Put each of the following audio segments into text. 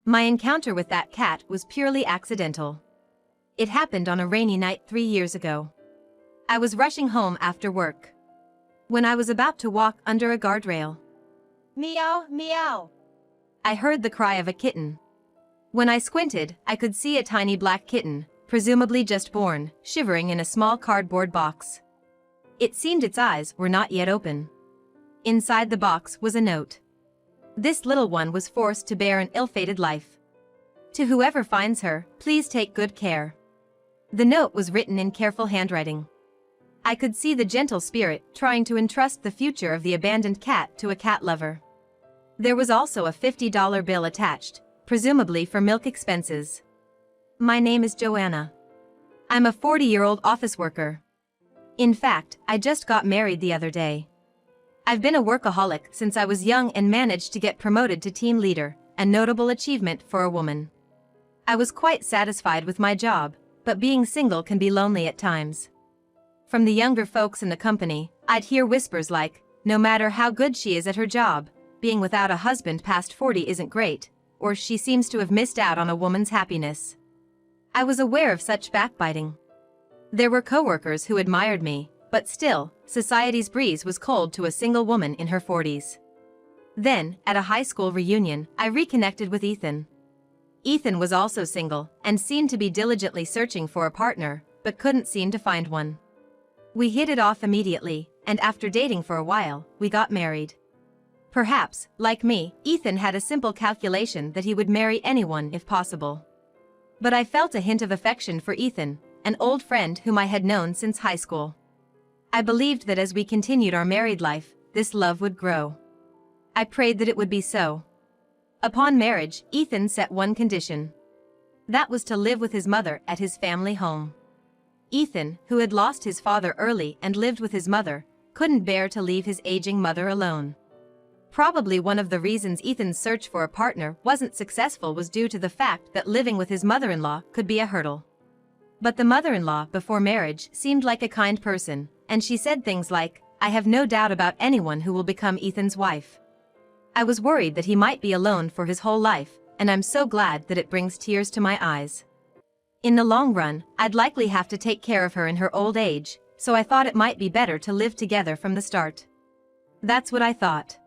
My encounter with that cat was purely accidental. It happened on a rainy night 3 years ago. I was rushing home after work. When I was about to walk under a guardrail, meow, meow, I heard the cry of a kitten. When I squinted, I could see a tiny black kitten, presumably just born, shivering in a small cardboard box. It seemed its eyes were not yet open. Inside the box was a note. This little one was forced to bear an ill-fated life. To whoever finds her, please take good care. The note was written in careful handwriting. I could see the gentle spirit trying to entrust the future of the abandoned cat to a cat lover. There was also a $50 bill attached, presumably for milk expenses. My name is Joanna. I'm a 40-year-old office worker. In fact, I just got married the other day. I've been a workaholic since I was young and managed to get promoted to team leader, a notable achievement for a woman. I was quite satisfied with my job, but being single can be lonely at times. From the younger folks in the company, I'd hear whispers like, no matter how good she is at her job, being without a husband past 40 isn't great, or she seems to have missed out on a woman's happiness. I was aware of such backbiting. There were coworkers who admired me, but still, society's breeze was cold to a single woman in her 40s. Then, at a high school reunion, I reconnected with Ethan. Ethan was also single, and seemed to be diligently searching for a partner, but couldn't seem to find one. We hit it off immediately, and after dating for a while, we got married. Perhaps, like me, Ethan had a simple calculation that he would marry anyone if possible. But I felt a hint of affection for Ethan, an old friend whom I had known since high school. I believed that as we continued our married life, this love would grow. I prayed that it would be so. Upon marriage, Ethan set one condition. That was to live with his mother at his family home. Ethan, who had lost his father early and lived with his mother, couldn't bear to leave his aging mother alone. Probably one of the reasons Ethan's search for a partner wasn't successful was due to the fact that living with his mother-in-law could be a hurdle. But the mother-in-law before marriage seemed like a kind person, and she said things like, I have no doubt about anyone who will become Ethan's wife. I was worried that he might be alone for his whole life, and I'm so glad that it brings tears to my eyes. In the long run, I'd likely have to take care of her in her old age, so I thought it might be better to live together from the start. That's what I thought.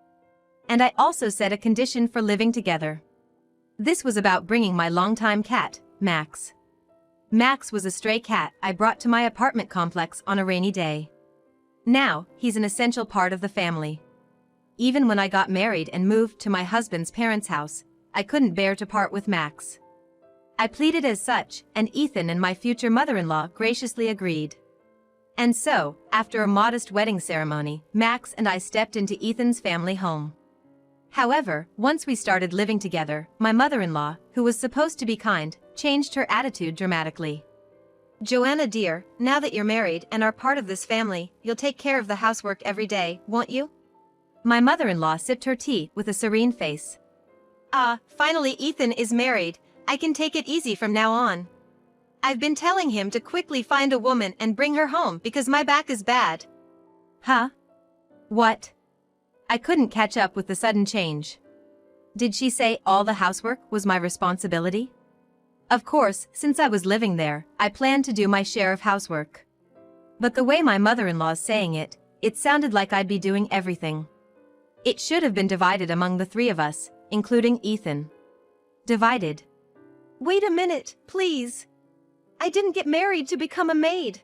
And I also set a condition for living together. This was about bringing my longtime cat, Max. Max was a stray cat I brought to my apartment complex on a rainy day. Now, he's an essential part of the family. Even when I got married and moved to my husband's parents' house, I couldn't bear to part with Max. I pleaded as such, and Ethan and my future mother-in-law graciously agreed. And so, after a modest wedding ceremony, Max and I stepped into Ethan's family home. However, once we started living together, my mother-in-law, who was supposed to be kind, changed her attitude dramatically. Joanna dear, now that you're married and are part of this family, you'll take care of the housework every day, won't you? My mother-in-law sipped her tea with a serene face. Finally Ethan is married, I can take it easy from now on. I've been telling him to quickly find a woman and bring her home because my back is bad. Huh? What? I couldn't catch up with the sudden change. Did she say all the housework was my responsibility? Of course, since I was living there, I planned to do my share of housework. But the way my mother-in-law's saying it, it sounded like I'd be doing everything. It should have been divided among the three of us, including Ethan. Divided. Wait a minute, please. I didn't get married to become a maid.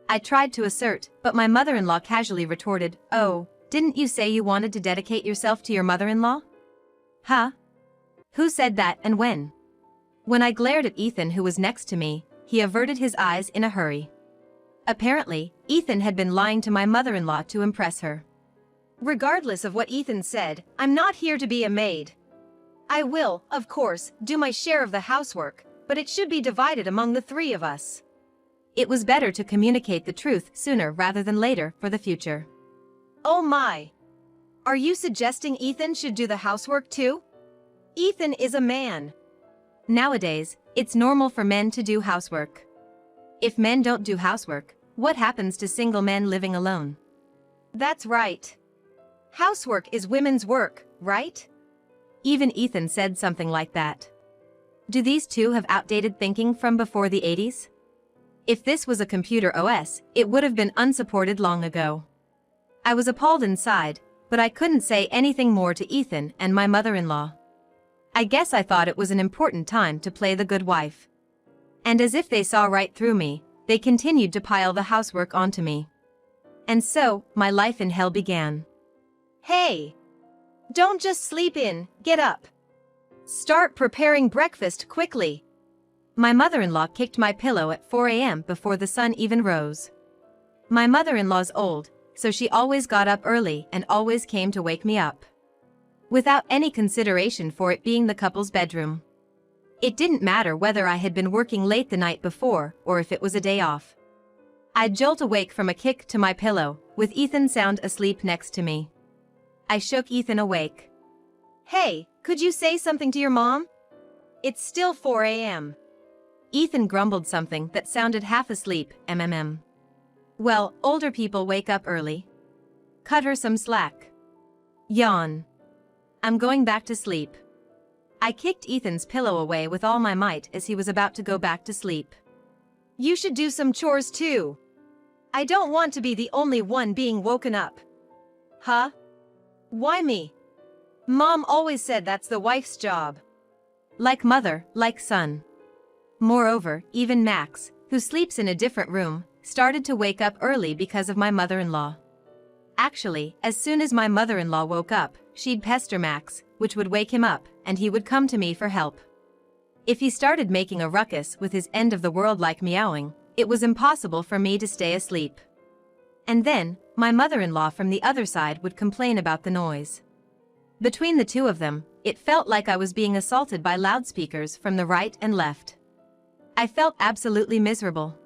I tried to assert, but my mother-in-law casually retorted, oh, didn't you say you wanted to dedicate yourself to your mother-in-law? Huh? Who said that and when? When I glared at Ethan who was next to me, he averted his eyes in a hurry. Apparently, Ethan had been lying to my mother-in-law to impress her. Regardless of what Ethan said, I'm not here to be a maid. I will, of course, do my share of the housework, but it should be divided among the three of us. It was better to communicate the truth sooner rather than later for the future. Oh my! Are you suggesting Ethan should do the housework too? Ethan is a man. Nowadays, it's normal for men to do housework. If men don't do housework, what happens to single men living alone? That's right. Housework is women's work, right? Even Ethan said something like that. Do these two have outdated thinking from before the 80s? If this was a computer OS, it would have been unsupported long ago. I was appalled inside, but I couldn't say anything more to Ethan and my mother-in-law. I guess I thought it was an important time to play the good wife. And as if they saw right through me, they continued to pile the housework onto me. And so, my life in hell began. Hey! Don't just sleep in, get up. Start preparing breakfast quickly. My mother-in-law kicked my pillow at 4 a.m. before the sun even rose. My mother-in-law's old, so she always got up early and always came to wake me up. Without any consideration for it being the couple's bedroom. It didn't matter whether I had been working late the night before or if it was a day off. I'd jolt awake from a kick to my pillow, with Ethan sound asleep next to me. I shook Ethan awake. Hey, could you say something to your mom? It's still 4 a.m. Ethan grumbled something that sounded half asleep, mmm. Well, older people wake up early. Cut her some slack. Yawn. I'm going back to sleep. I kicked Ethan's pillow away with all my might as he was about to go back to sleep. You should do some chores too. I don't want to be the only one being woken up. Huh? Why me? Mom always said that's the wife's job. Like mother, like son. Moreover, even Max, who sleeps in a different room, started to wake up early because of my mother-in-law. Actually, as soon as my mother-in-law woke up, she'd pester Max, which would wake him up, and he would come to me for help. If he started making a ruckus with his end-of-the-world-like meowing, it was impossible for me to stay asleep. And then, my mother-in-law from the other side would complain about the noise. Between the two of them, it felt like I was being assaulted by loudspeakers from the right and left. I felt absolutely miserable.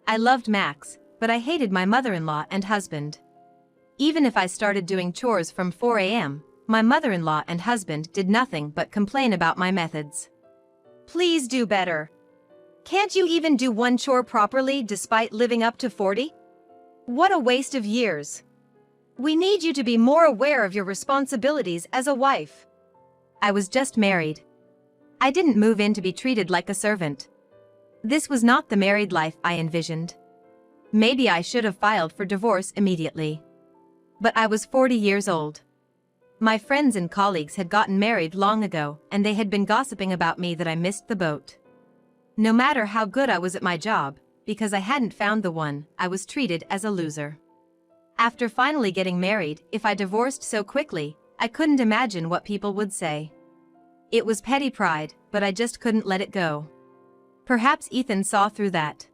I loved Max, but I hated my mother-in-law and husband. Even if I started doing chores from 4 a.m., my mother-in-law and husband did nothing but complain about my methods. Please do better. Can't you even do one chore properly despite living up to 40? What a waste of years. We need you to be more aware of your responsibilities as a wife. I was just married. I didn't move in to be treated like a servant. This was not the married life I envisioned. Maybe I should have filed for divorce immediately. But I was 40 years old. My friends and colleagues had gotten married long ago, and they had been gossiping about me that I missed the boat. No matter how good I was at my job, because I hadn't found the one, I was treated as a loser. After finally getting married, if I divorced so quickly, I couldn't imagine what people would say. It was petty pride, but I just couldn't let it go. Perhaps Ethan saw through that.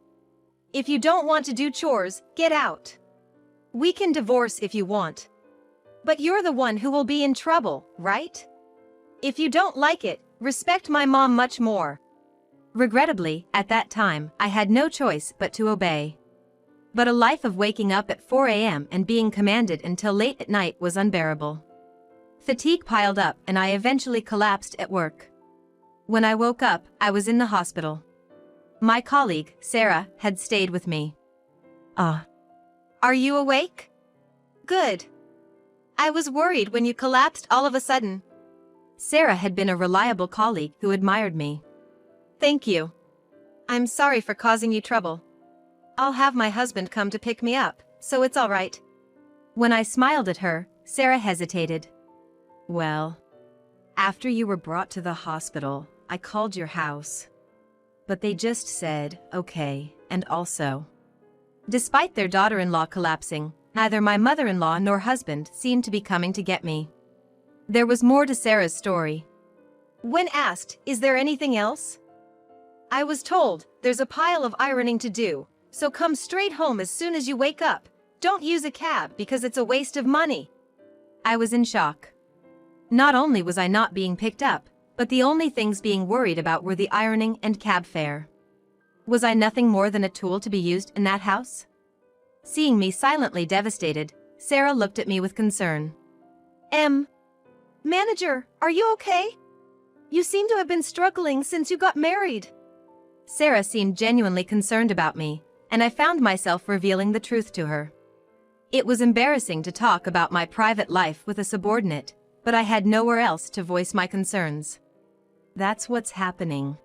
If you don't want to do chores, get out. We can divorce if you want. But you're the one who will be in trouble, right? If you don't like it, respect my mom much more. Regrettably, at that time, I had no choice but to obey. But a life of waking up at 4 a.m. and being commanded until late at night was unbearable. Fatigue piled up and I eventually collapsed at work. When I woke up, I was in the hospital. My colleague, Sarah, had stayed with me. Are you awake? Good. I was worried when you collapsed all of a sudden. Sarah had been a reliable colleague who admired me. Thank you. I'm sorry for causing you trouble. I'll have my husband come to pick me up, so it's all right. When I smiled at her, Sarah hesitated. Well, after you were brought to the hospital, I called your house. But they just said, okay, and also. Despite their daughter-in-law collapsing, neither my mother-in-law nor husband seemed to be coming to get me. There was more to Sarah's story. When asked, is there anything else? I was told, there's a pile of ironing to do, so come straight home as soon as you wake up. Don't use a cab because it's a waste of money. I was in shock. Not only was I not being picked up, but the only things being worried about were the ironing and cab fare. Was I nothing more than a tool to be used in that house? Seeing me silently devastated, Sarah looked at me with concern. Manager, are you okay? You seem to have been struggling since you got married. Sarah seemed genuinely concerned about me, and I found myself revealing the truth to her. It was embarrassing to talk about my private life with a subordinate, but I had nowhere else to voice my concerns. That's what's happening.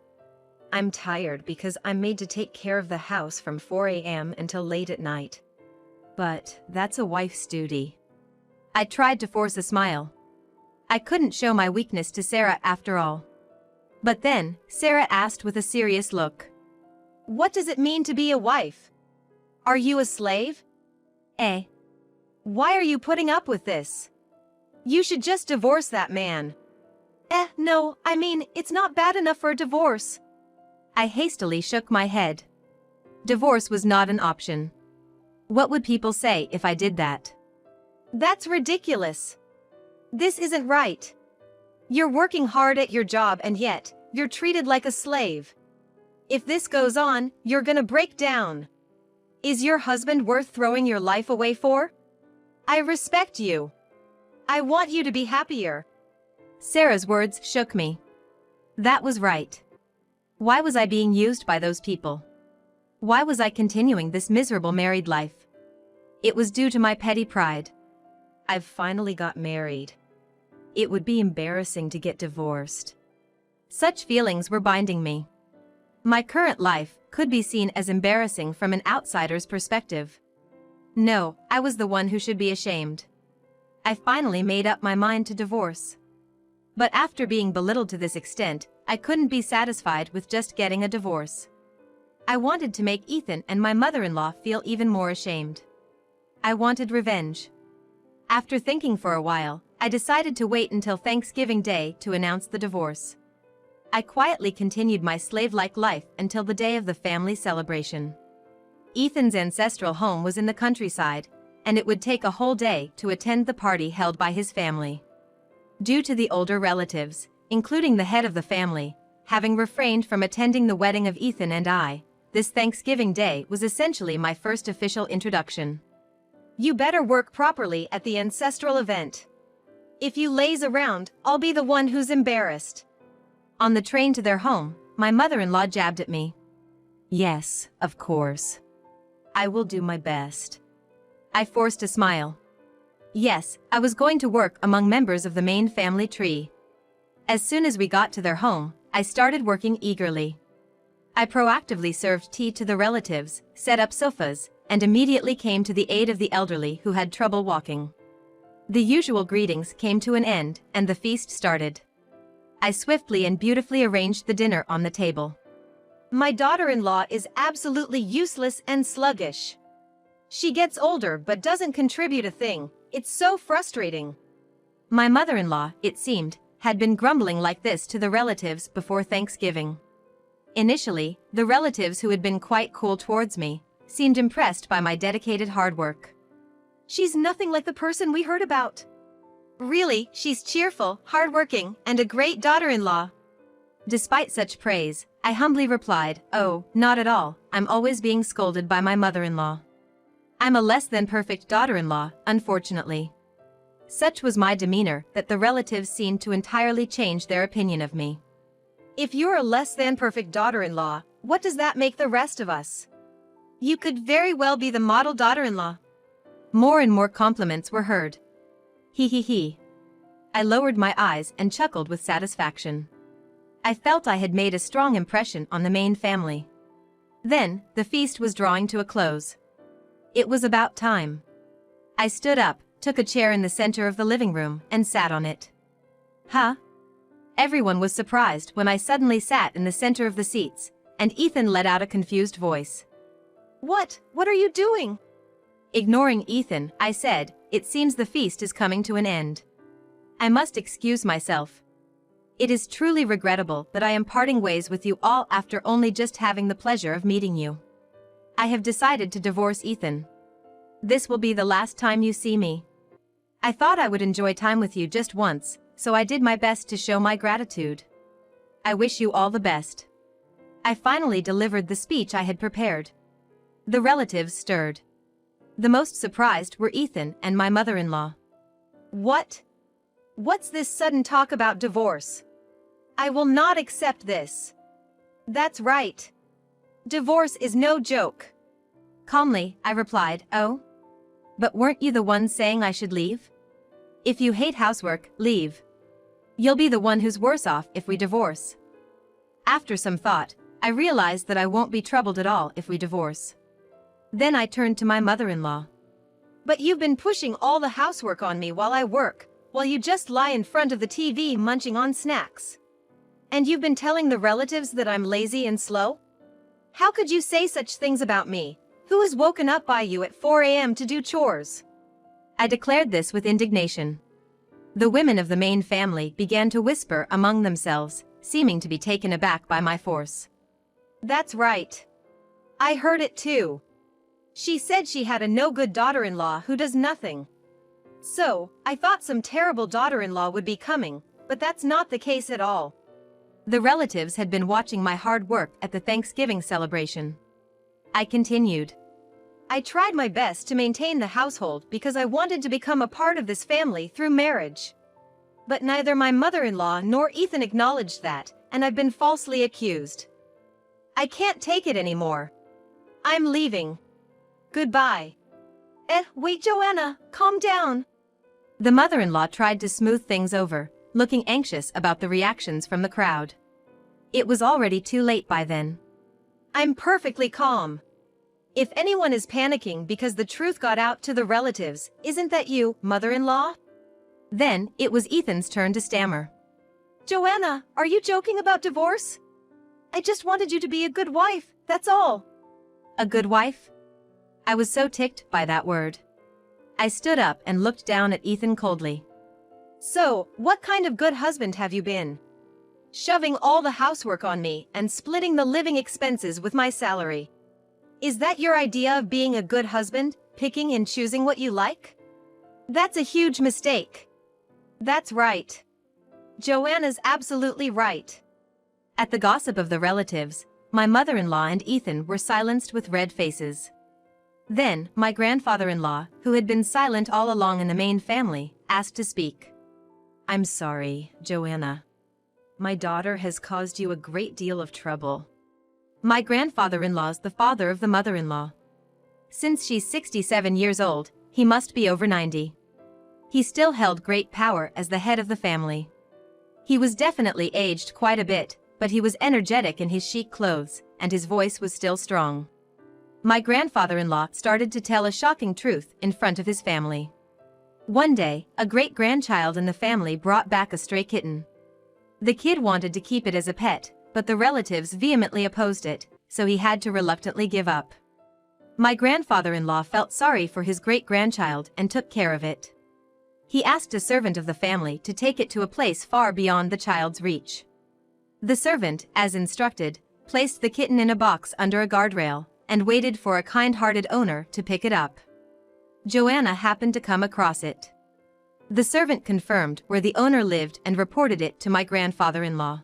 I'm tired because I'm made to take care of the house from 4 a.m. until late at night. But that's a wife's duty. I tried to force a smile. I couldn't show my weakness to Sarah after all. But then, Sarah asked with a serious look. What does it mean to be a wife? Are you a slave? Eh? Why are you putting up with this? You should just divorce that man. No, I mean, it's not bad enough for a divorce. I hastily shook my head. Divorce was not an option. What would people say if I did that? That's ridiculous. This isn't right. You're working hard at your job and yet, you're treated like a slave. If this goes on, you're gonna break down. Is your husband worth throwing your life away for? I respect you. I want you to be happier. Sarah's words shook me. That was right. Why was I being used by those people? Why was I continuing this miserable married life? It was due to my petty pride. I've finally got married. It would be embarrassing to get divorced. Such feelings were binding me. My current life could be seen as embarrassing from an outsider's perspective. No, I was the one who should be ashamed. I finally made up my mind to divorce. But after being belittled to this extent, I couldn't be satisfied with just getting a divorce. I wanted to make Ethan and my mother-in-law feel even more ashamed. I wanted revenge. After thinking for a while, I decided to wait until Thanksgiving Day to announce the divorce. I quietly continued my slave-like life until the day of the family celebration. Ethan's ancestral home was in the countryside, and it would take a whole day to attend the party held by his family. Due to the older relatives, including the head of the family, having refrained from attending the wedding of Ethan and I, this Thanksgiving Day was essentially my first official introduction. You better work properly at the ancestral event. If you laze around, I'll be the one who's embarrassed. On the train to their home, my mother-in-law jabbed at me. Yes, of course. I will do my best. I forced a smile. Yes, I was going to work among members of the main family tree. As soon as we got to their home, I started working eagerly. I proactively served tea to the relatives, set up sofas, and immediately came to the aid of the elderly who had trouble walking. The usual greetings came to an end, and the feast started. I swiftly and beautifully arranged the dinner on the table. My daughter-in-law is absolutely useless and sluggish. She gets older but doesn't contribute a thing. It's so frustrating. My mother-in-law, it seemed, had been grumbling like this to the relatives before Thanksgiving. Initially, the relatives who had been quite cool towards me seemed impressed by my dedicated hard work. She's nothing like the person we heard about. Really, she's cheerful, hardworking, and a great daughter-in-law. Despite such praise, I humbly replied, "Oh, not at all, I'm always being scolded by my mother-in-law. I'm a less than perfect daughter-in-law, unfortunately." Such was my demeanor that the relatives seemed to entirely change their opinion of me. If you're a less than perfect daughter-in-law, what does that make the rest of us? You could very well be the model daughter-in-law. More and more compliments were heard. He. I lowered my eyes and chuckled with satisfaction. I felt I had made a strong impression on the main family. Then, the feast was drawing to a close. It was about time. I stood up, took a chair in the center of the living room, and sat on it. Huh? Everyone was surprised when I suddenly sat in the center of the seats, and Ethan let out a confused voice. What are you doing? Ignoring Ethan, I said, "It seems the feast is coming to an end. I must excuse myself. It is truly regrettable that I am parting ways with you all after only just having the pleasure of meeting you. I have decided to divorce Ethan. This will be the last time you see me. I thought I would enjoy time with you just once, so I did my best to show my gratitude. I wish you all the best." I finally delivered the speech I had prepared. The relatives stirred. The most surprised were Ethan and my mother-in-law. What's this sudden talk about divorce? I will not accept this. That's right. Divorce is no joke. Calmly, I replied, "Oh? But weren't you the one saying I should leave? If you hate housework, leave. You'll be the one who's worse off if we divorce. After some thought, I realized that I won't be troubled at all if we divorce. Then I turned to my mother-in-law. But you've been pushing all the housework on me while I work, while you just lie in front of the TV munching on snacks. And you've been telling the relatives that I'm lazy and slow? How could you say such things about me, who is woken up by you at 4 a.m. to do chores? I declared this with indignation. The women of the main family began to whisper among themselves, seeming to be taken aback by my force. That's right. I heard it too. She said she had a no-good daughter-in-law who does nothing. So, I thought some terrible daughter-in-law would be coming, but that's not the case at all. The relatives had been watching my hard work at the Thanksgiving celebration. I continued. I tried my best to maintain the household because I wanted to become a part of this family through marriage. But neither my mother-in-law nor Ethan acknowledged that, and I've been falsely accused. I can't take it anymore. I'm leaving. Goodbye. Wait, Joanna, calm down. The mother-in-law tried to smooth things over, looking anxious about the reactions from the crowd. It was already too late by then. I'm perfectly calm. If anyone is panicking because the truth got out to the relatives, isn't that you, mother-in-law? Then, it was Ethan's turn to stammer. Joanna, are you joking about divorce? I just wanted you to be a good wife, that's all. A good wife? I was so ticked by that word. I stood up and looked down at Ethan coldly. So, what kind of good husband have you been? Shoving all the housework on me and splitting the living expenses with my salary. Is that your idea of being a good husband, picking and choosing what you like? That's a huge mistake. That's right. Joanna's absolutely right. At the gossip of the relatives, my mother-in-law and Ethan were silenced with red faces. Then, my grandfather-in-law, who had been silent all along in the main family, asked to speak. I'm sorry, Joanna. My daughter has caused you a great deal of trouble. My grandfather-in-law's the father of the mother-in-law. Since she's 67 years old, he must be over 90. He still held great power as the head of the family. He was definitely aged quite a bit, but he was energetic in his chic clothes, and his voice was still strong. My grandfather-in-law started to tell a shocking truth in front of his family. One day, a great-grandchild in the family brought back a stray kitten. The kid wanted to keep it as a pet, but the relatives vehemently opposed it, so he had to reluctantly give up. My grandfather-in-law felt sorry for his great-grandchild and took care of it. He asked a servant of the family to take it to a place far beyond the child's reach. The servant, as instructed, placed the kitten in a box under a guardrail and waited for a kind-hearted owner to pick it up. Joanna happened to come across it. The servant confirmed where the owner lived and reported it to my grandfather-in-law.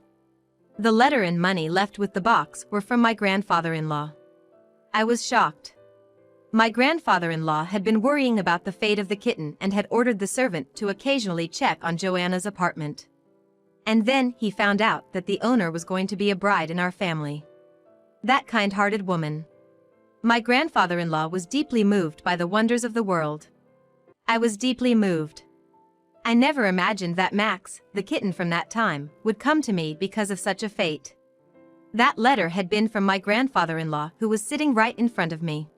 The letter and money left with the box were from my grandfather-in-law. I was shocked. My grandfather-in-law had been worrying about the fate of the kitten and had ordered the servant to occasionally check on Joanna's apartment. And then he found out that the owner was going to be a bride in our family. That kind-hearted woman. My grandfather-in-law was deeply moved by the wonders of the world. I was deeply moved. I never imagined that Max, the kitten from that time, would come to me because of such a fate. That letter had been from my grandfather-in-law who was sitting right in front of me.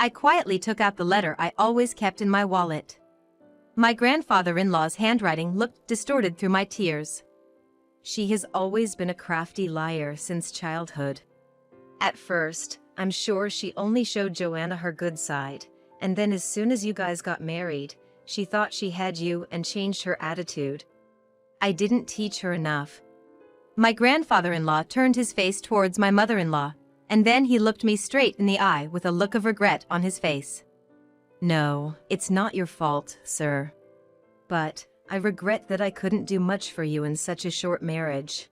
I quietly took out the letter I always kept in my wallet. My grandfather-in-law's handwriting looked distorted through my tears. She has always been a crafty liar since childhood. At first, I'm sure she only showed Joanna her good side, and then as soon as you guys got married, she thought she had you and changed her attitude. I didn't teach her enough. My grandfather-in-law turned his face towards my mother-in-law, and then he looked me straight in the eye with a look of regret on his face. No, it's not your fault, sir. But I regret that I couldn't do much for you in such a short marriage.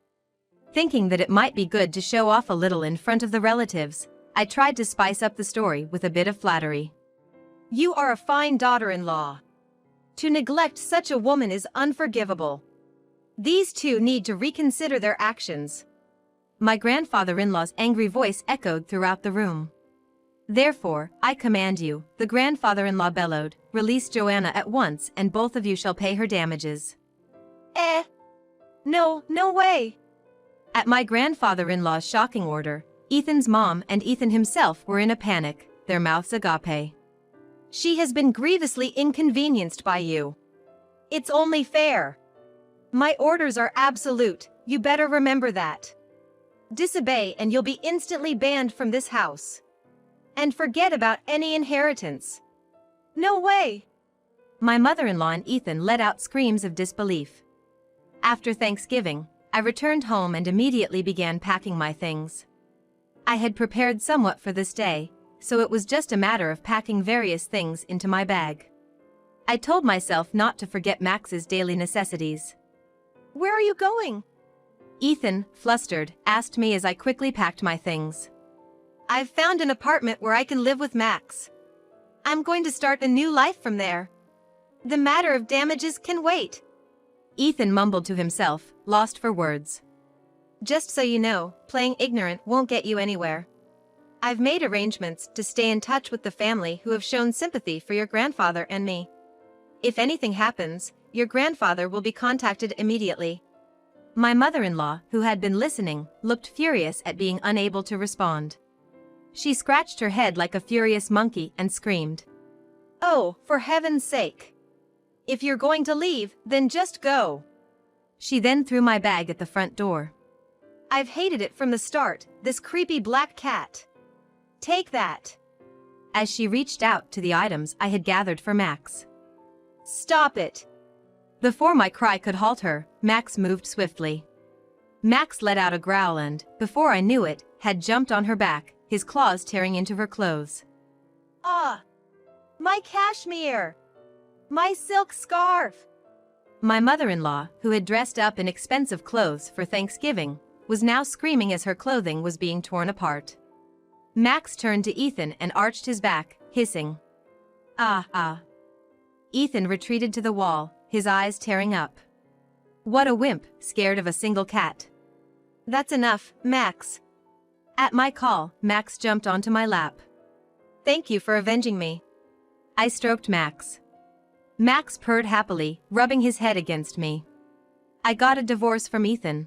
Thinking that it might be good to show off a little in front of the relatives, I tried to spice up the story with a bit of flattery. You are a fine daughter-in-law. To neglect such a woman is unforgivable. These two need to reconsider their actions. My grandfather-in-law's angry voice echoed throughout the room. Therefore, I command you, the grandfather-in-law bellowed, release Joanna at once and both of you shall pay her damages. No way. At my grandfather-in-law's shocking order, Ethan's mom and Ethan himself were in a panic, their mouths agape. She has been grievously inconvenienced by you. It's only fair. My orders are absolute, you better remember that. Disobey and you'll be instantly banned from this house. And forget about any inheritance. No way! My mother-in-law and Ethan let out screams of disbelief. After Thanksgiving, I returned home and immediately began packing my things. I had prepared somewhat for this day, so it was just a matter of packing various things into my bag. I told myself not to forget Max's daily necessities. Where are you going? Ethan, flustered, asked me as I quickly packed my things. I've found an apartment where I can live with Max. I'm going to start a new life from there. The matter of damages can wait. Ethan mumbled to himself, lost for words. Just so you know, playing ignorant won't get you anywhere. I've made arrangements to stay in touch with the family who have shown sympathy for your grandfather and me. If anything happens, your grandfather will be contacted immediately. My mother-in-law, who had been listening, looked furious at being unable to respond. She scratched her head like a furious monkey and screamed. Oh, for heaven's sake! If you're going to leave, then just go. She then threw my bag at the front door. I've hated it from the start, this creepy black cat. Take that. As she reached out to the items I had gathered for Max. Stop it. Before my cry could halt her, Max moved swiftly. Max let out a growl and, before I knew it, had jumped on her back, his claws tearing into her clothes. Ah! My cashmere! My silk scarf! My mother-in-law, who had dressed up in expensive clothes for Thanksgiving, was now screaming as her clothing was being torn apart. Max turned to Ethan and arched his back, hissing. Ah. Ethan retreated to the wall, his eyes tearing up. What a wimp, scared of a single cat. That's enough, Max. At my call, Max jumped onto my lap. Thank you for avenging me. I stroked Max. Max purred happily, rubbing his head against me. I got a divorce from Ethan.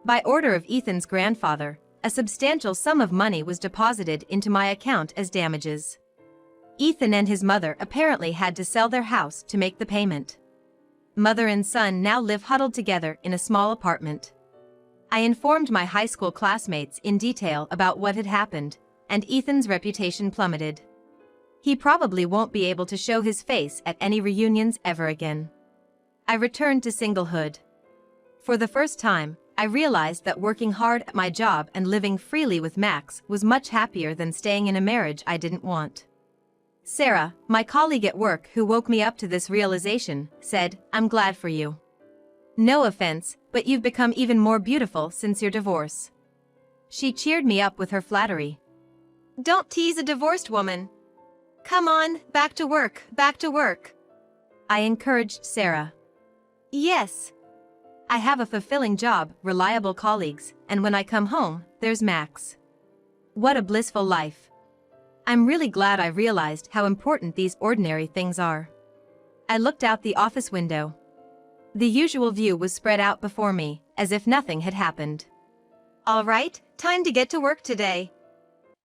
By order of Ethan's grandfather, a substantial sum of money was deposited into my account as damages. Ethan and his mother apparently had to sell their house to make the payment. Mother and son now live huddled together in a small apartment. I informed my high school classmates in detail about what had happened, and Ethan's reputation plummeted. He probably won't be able to show his face at any reunions ever again. I returned to singlehood. For the first time, I realized that working hard at my job and living freely with Max was much happier than staying in a marriage I didn't want. Sarah, my colleague at work who woke me up to this realization, said, "I'm glad for you. No offense, but you've become even more beautiful since your divorce." She cheered me up with her flattery. Don't tease a divorced woman. Come on, back to work, back to work. I encouraged Sarah. Yes. I have a fulfilling job, reliable colleagues, and when I come home, there's Max. What a blissful life. I'm really glad I realized how important these ordinary things are. I looked out the office window. The usual view was spread out before me, as if nothing had happened. All right, time to get to work today.